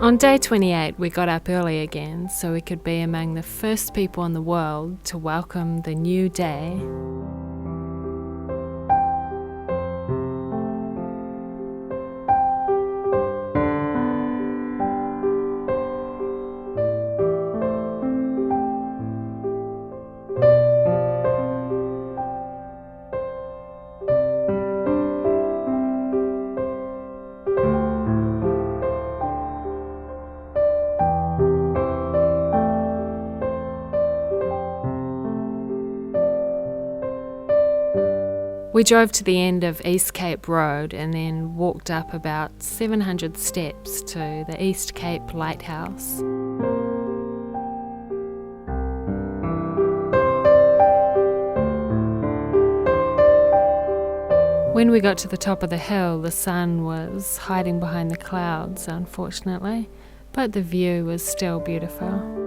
On day 28, we got up early again so we could be among the first people in the world to welcome the new day. We drove to the end of East Cape Road and then walked up about 700 steps to the East Cape lighthouse. When we got to the top of the hill, the sun was hiding behind the clouds, unfortunately, but the view was still beautiful.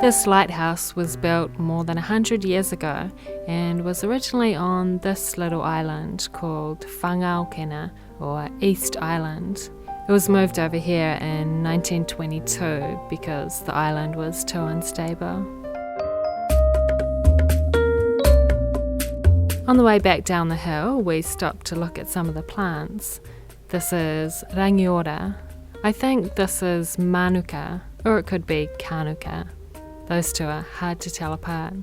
This lighthouse was built more than 100 years ago and was originally on this little island called Whangaukena, or East Island. It was moved over here in 1922 because the island was too unstable. On the way back down the hill, we stopped to look at some of the plants. This is rangiora. I think this is manuka, or it could be kanuka. Those two are hard to tell apart.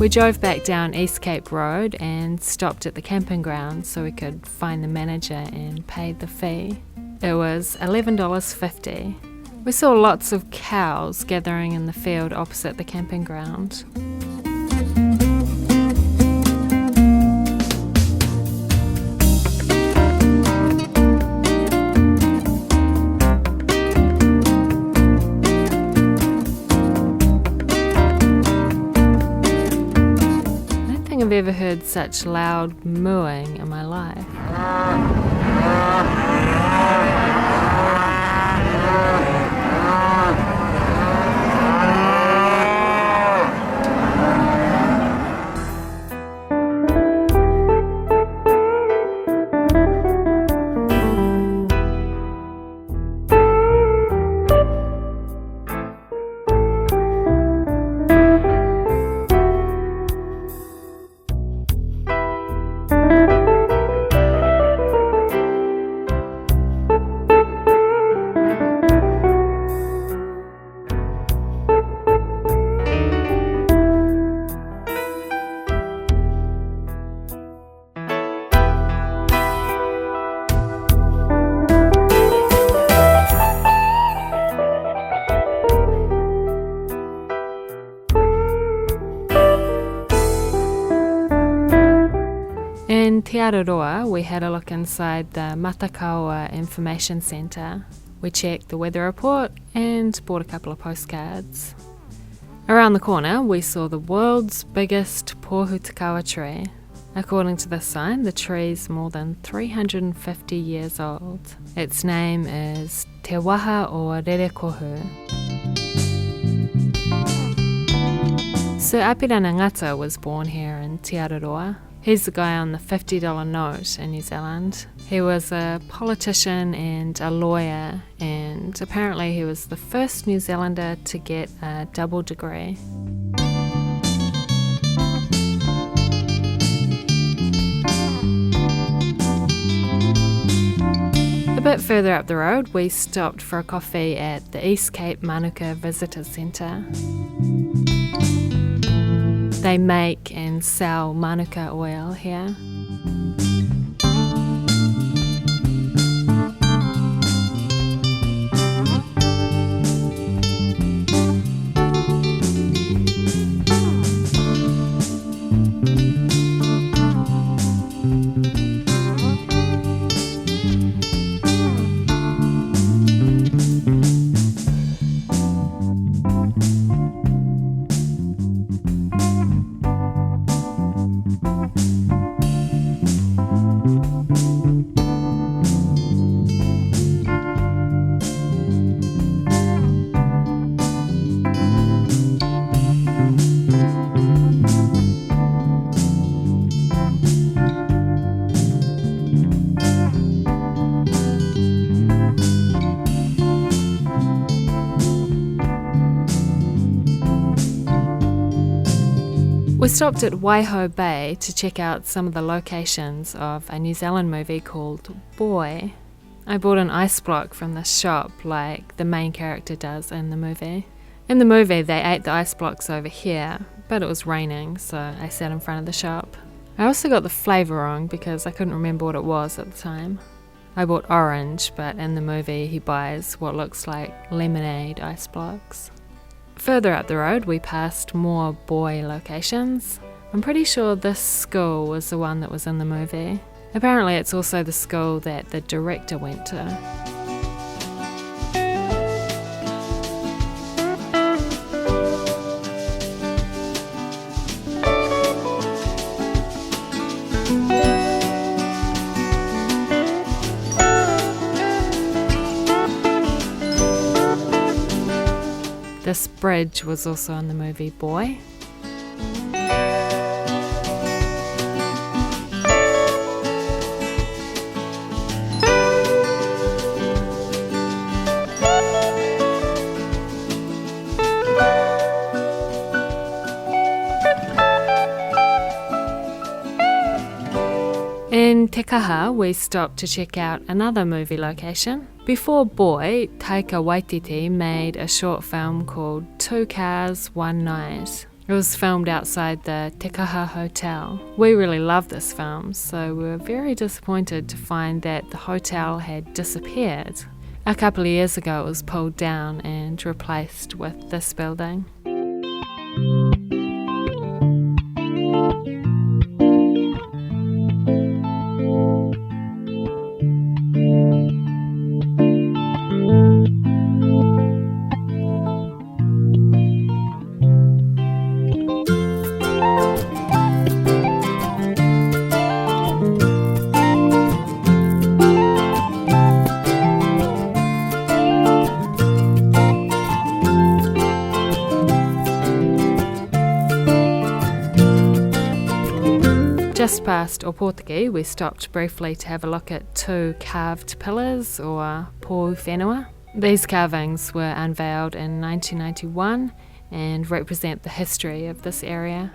We drove back down East Cape Road and stopped at the camping ground so we could find the manager and paid the fee. It was $11.50. We saw lots of cows gathering in the field opposite the camping ground. I've ever heard such loud mooing in my life. In Te Araroa, we had a look inside the Matakawa Information Centre. We checked the weather report and bought a couple of postcards. Around the corner, we saw the world's biggest Pōhutukawa tree. According to this sign, the tree's more than 350 years old. Its name is Te Waha o Rerekohu. Sir Apirana Ngata was born here in Te Araroa. He's the guy on the $50 note in New Zealand. He was a politician and a lawyer, and apparently he was the first New Zealander to get a double degree. bit further up the road, we stopped for a coffee at the East Cape Manuka Visitor Centre. They make and sell manuka oil here. We stopped at Waiho Bay to check out some of the locations of a New Zealand movie called Boy. I bought an ice block from the shop like the main character does in the movie. In the movie they ate the ice blocks over here, but it was raining, so I sat in front of the shop. I also got the flavour wrong because I couldn't remember what it was at the time. I bought orange, but in the movie he buys what looks like lemonade ice blocks. Further up the road we passed more Boy locations. I'm pretty sure this school was the one that was in the movie. Apparently it's also the school that the director went to. This bridge was also in the movie Boy. In Te Kaha, we stopped to check out another movie location. Before Boy, Taika Waititi made a short film called 2 Cars, 1 Night. It was filmed outside the Te Kaha Hotel. We really loved this film, so we were very disappointed to find that the hotel had disappeared. A couple of years ago it was pulled down and replaced with this building. Just past Opotiki, we stopped briefly to have a look at 2 carved pillars, or Pōhutukawa. These carvings were unveiled in 1991 and represent the history of this area.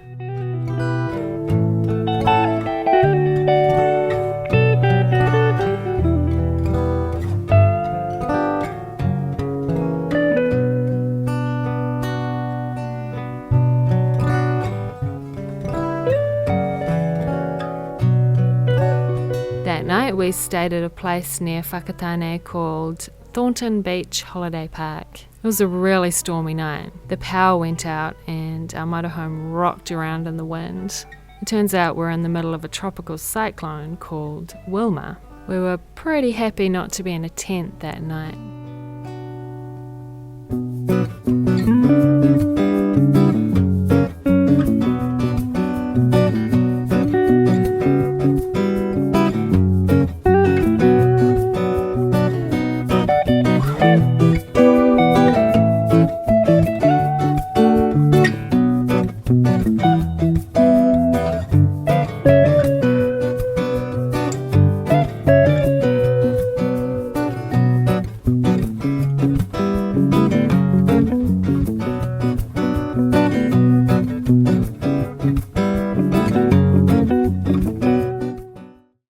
That night we stayed at a place near Whakatane called Thornton Beach Holiday Park. It was a really stormy night. The power went out and our motorhome rocked around in the wind. It turns out we're in the middle of a tropical cyclone called Wilma. We were pretty happy not to be in a tent that night.